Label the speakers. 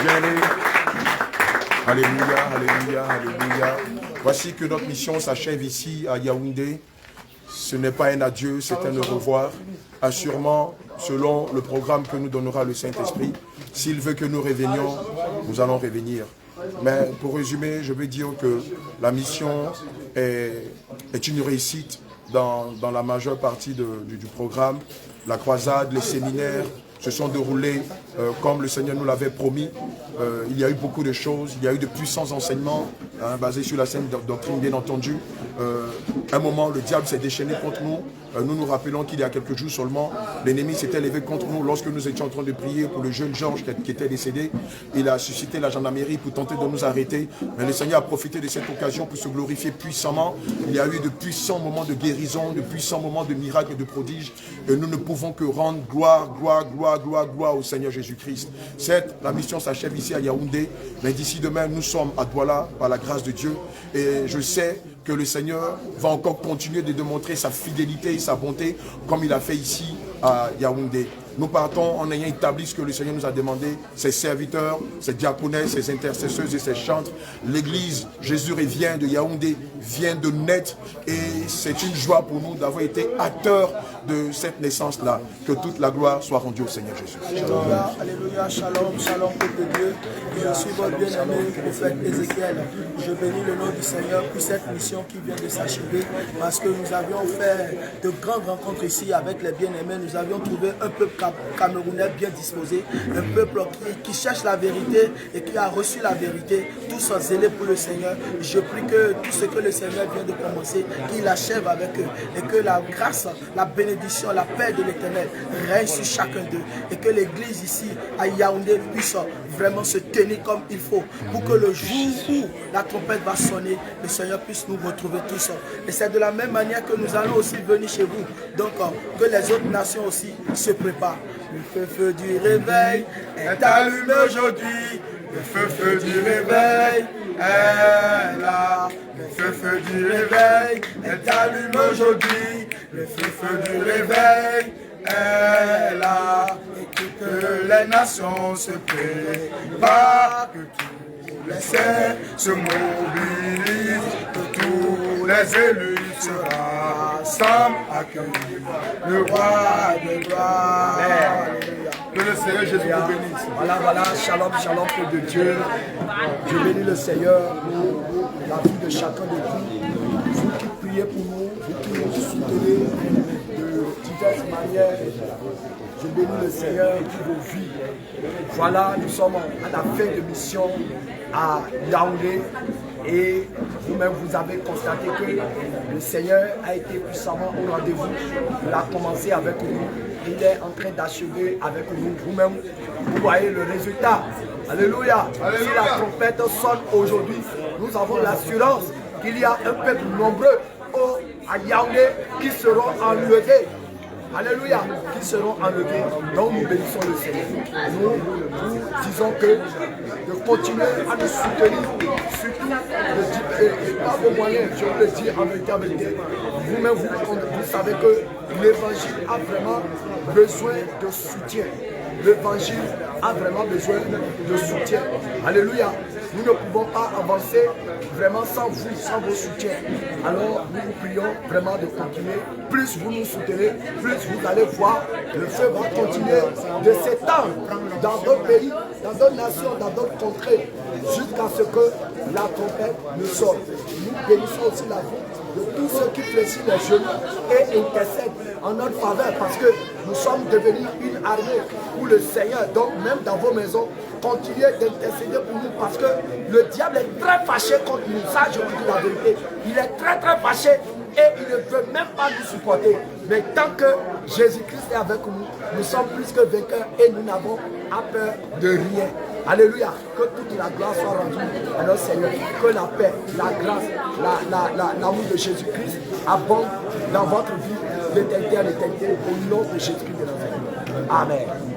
Speaker 1: Bien-aimés, alléluia, alléluia, alléluia. Voici que notre mission s'achève ici à Yaoundé. Ce n'est pas un adieu, c'est un au revoir. Assurément, selon le programme que nous donnera le Saint-Esprit, s'il veut que nous revenions, nous allons revenir. Mais pour résumer, je veux dire que la mission est une réussite dans la majeure partie du programme. La croisade, les séminaires se sont déroulés comme le Seigneur nous l'avait promis. Il y a eu beaucoup de choses, il y a eu de puissants enseignements basés sur la sainte doctrine, bien entendu. Un moment, le diable s'est déchaîné contre nous. Nous nous rappelons qu'il y a quelques jours seulement, l'ennemi s'était levé contre nous lorsque nous étions en train de prier pour le jeune Georges qui était décédé. Il a suscité la gendarmerie pour tenter de nous arrêter. Mais le Seigneur a profité de cette occasion pour se glorifier puissamment. Il y a eu de puissants moments de guérison, de puissants moments de miracles et de prodiges. Et nous ne pouvons que rendre gloire au Seigneur Jésus-Christ. Certes, la mission s'achève ici à Yaoundé, mais d'ici demain, nous sommes à Douala par la grâce de Dieu. Et je sais que le Seigneur va encore continuer de démontrer sa fidélité et sa bonté comme il a fait ici à Yaoundé. Nous partons en ayant établi ce que le Seigneur nous a demandé, ses serviteurs, ses diaconesses, ses intercesseuses et ses chantres. L'église Jésus revient de Yaoundé, vient de naître et c'est une joie pour nous d'avoir été acteurs de cette naissance-là. Que toute la gloire soit rendue au Seigneur Jésus.
Speaker 2: Alléluia, alléluia, shalom, shalom, peuple de Dieu. Je suis votre bien-aimé, prophète Ézéchiel. Je bénis le nom du Seigneur pour cette mission qui vient de s'achever parce que nous avions fait de grandes rencontres ici avec les bien-aimés. Nous avions trouvé un peuple camerounais bien disposé, un peuple qui cherche la vérité et qui a reçu la vérité, tous zélés pour le Seigneur. Je prie que tout ce que le Seigneur vient de commencer, qu'il achève avec eux et que la grâce, la bénédiction, la paix de l'Éternel règne sur chacun d'eux et que l'église ici à Yaoundé puisse vraiment se tenir comme il faut pour que le jour où la trompette va sonner, le Seigneur puisse nous retrouver tous. Et c'est de la même manière que nous allons aussi venir chez vous. Donc que les autres nations aussi se préparent. Le feu du réveil est allumé aujourd'hui. Le feu du réveil est là. Le feu du réveil est allumé aujourd'hui. Le feu du réveil est là. Et que les nations se préparent, que tous les saints se mobilisent, que tous les élus se rassemblent, accueillir le roi de gloire. Que le Seigneur Jésus vous bénisse. Voilà, shalom, shalom, peuple de Dieu. Je bénis le Seigneur pour la vie de chacun de vous. Vous qui priez pour nous, vous qui nous soutenez de diverses manières. Je bénis le Seigneur pour vos vies. Voilà, nous sommes à la fin de mission à Yaoundé. Et vous-même, vous avez constaté que le Seigneur a été puissamment au rendez-vous. Il a commencé avec nous. Il est en train d'achever avec nous. Vous-même, vous voyez le résultat. Alléluia. Si la trompette sonne aujourd'hui, nous avons l'assurance qu'il y a un peuple nombreux à Yaoundé qui seront enlevés. Alléluia, qui seront enlevés. Donc nous bénissons le Seigneur. Nous disons que de continuer à nous soutenir, surtout et par vos moyens, je vous le dis en vérité. Vous-même, vous savez que l'évangile a vraiment besoin de soutien. L'évangile a vraiment besoin de soutien. Alléluia. Nous ne pouvons pas avancer vraiment sans vous, sans vos soutiens. Alors nous vous prions vraiment de continuer. Plus vous nous soutenez, plus vous allez voir, le feu va continuer de s'étendre dans d'autres pays, dans d'autres nations, dans d'autres contrées, jusqu'à ce que la trompette ne sonne. Nous bénissons aussi la vie de tous ceux qui fléchissent les genoux et intercèdent en notre faveur parce que nous sommes devenus une armée pour le Seigneur. Donc même dans vos maisons, continuez d'intercéder pour nous parce que le diable est très fâché contre nous. Ça, je vous dis la vérité. Il est très fâché et il ne veut même pas nous supporter. Mais tant que Jésus-Christ est avec nous, nous sommes plus que vainqueurs et nous n'avons à peur de rien. Alléluia. Que toute la gloire soit rendue à notre Seigneur. Que la paix, la grâce, l'amour de Jésus-Christ abonde dans votre vie d'éternité à l'éternité au nom de Jésus-Christ de Nazareth. Amen.